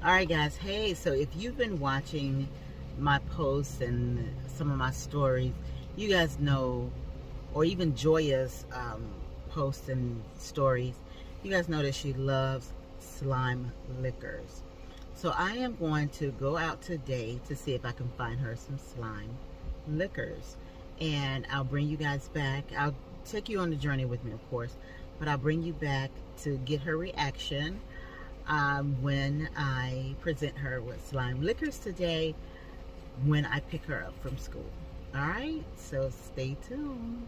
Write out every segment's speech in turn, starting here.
Alright guys, hey, so if you've been watching my posts and some of my stories, you guys know, or even Joya's posts and stories, you guys know that she loves slime liquors. So I am going to go out today to see if I can find her some slime liquors. And I'll bring you guys back. I'll take you on the journey with me, of course, but I'll bring you back to get her reaction when I present her with slime liquors today when I pick her up from school. Alright, so stay tuned.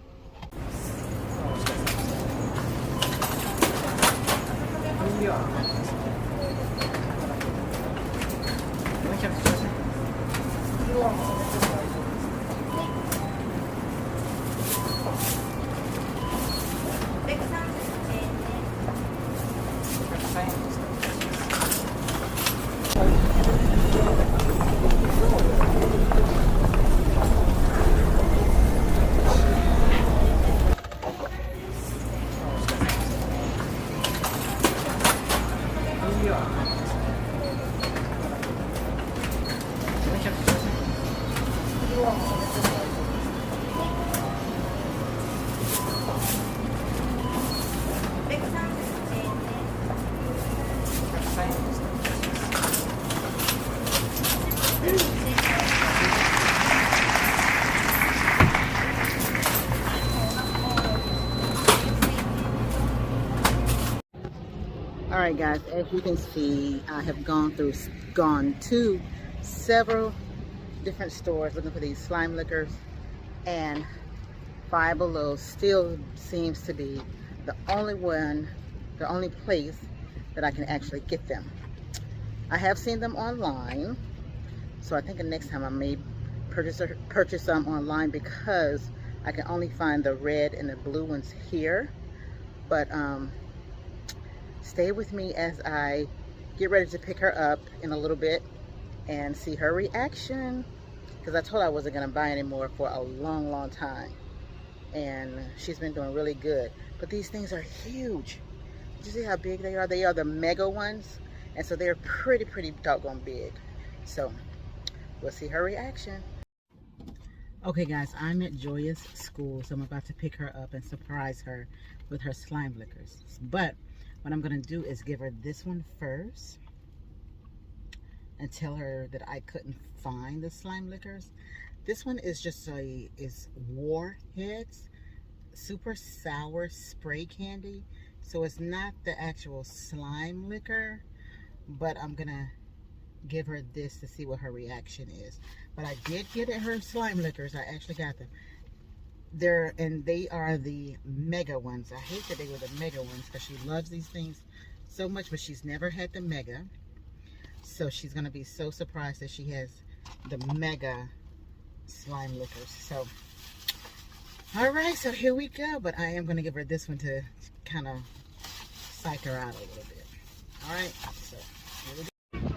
Alright guys, as you can see, I have gone to several different stores looking for these slime liquors, and Five Below still seems to be the only place that I can actually get them. I have seen them online, so I think the next time I may purchase some online, because I can only find the red and the blue ones here. But stay with me as I get ready to pick her up in a little bit and see her reaction, because I told her I wasn't going to buy any more for a long time, and she's been doing really good. But these things are huge. Did you see how big they are? They are the mega ones, and so they're pretty doggone big. So we'll see her reaction. Okay guys, I'm at Joya's school, so I'm about to pick her up and surprise her with her slime liquors. But what I'm going to do is give her this one first and tell her that I couldn't find the slime liquors. This one is just is Warheads super sour spray candy. So it's not the actual slime liquor, but I'm going to give her this to see what her reaction is. But I did get her slime liquors. I actually got them. They are the mega ones. I hate that they were the mega ones because she loves these things so much, but she's never had the mega. So she's going to be so surprised that she has the mega slime liquors. So, alright, so here we go. But I am going to give her this one to kind of psych her out a little bit. Alright, so here we go.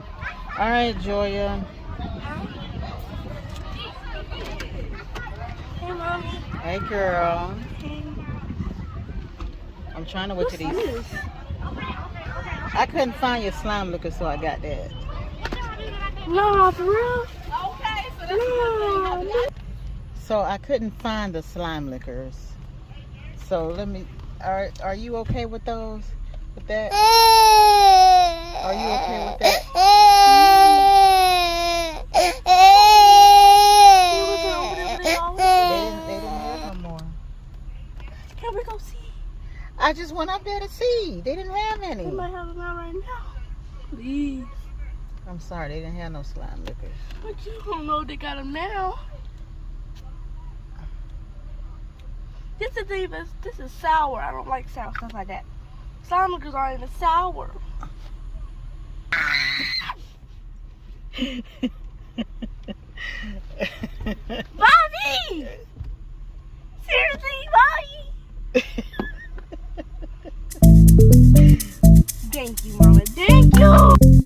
Alright, Joya. Hey, Mommy. Hey, girl. I'm trying to wait to these. I couldn't find your slime liquor, so I got that. No, for real? Okay, so that's No. So I couldn't find the slime liquors. So let me. Are you okay with those? With that? Are you okay with that? They didn't have no more. Can we go see? I just went up there to see. They didn't have any. We might have them out right now. Please. I'm sorry, they didn't have no slime liquors. But you don't know they got them now. This is sour. I don't like sour stuff like that. Slime liquors aren't even sour. Bobby! Seriously, Bobby? Thank you, Mama. Thank you!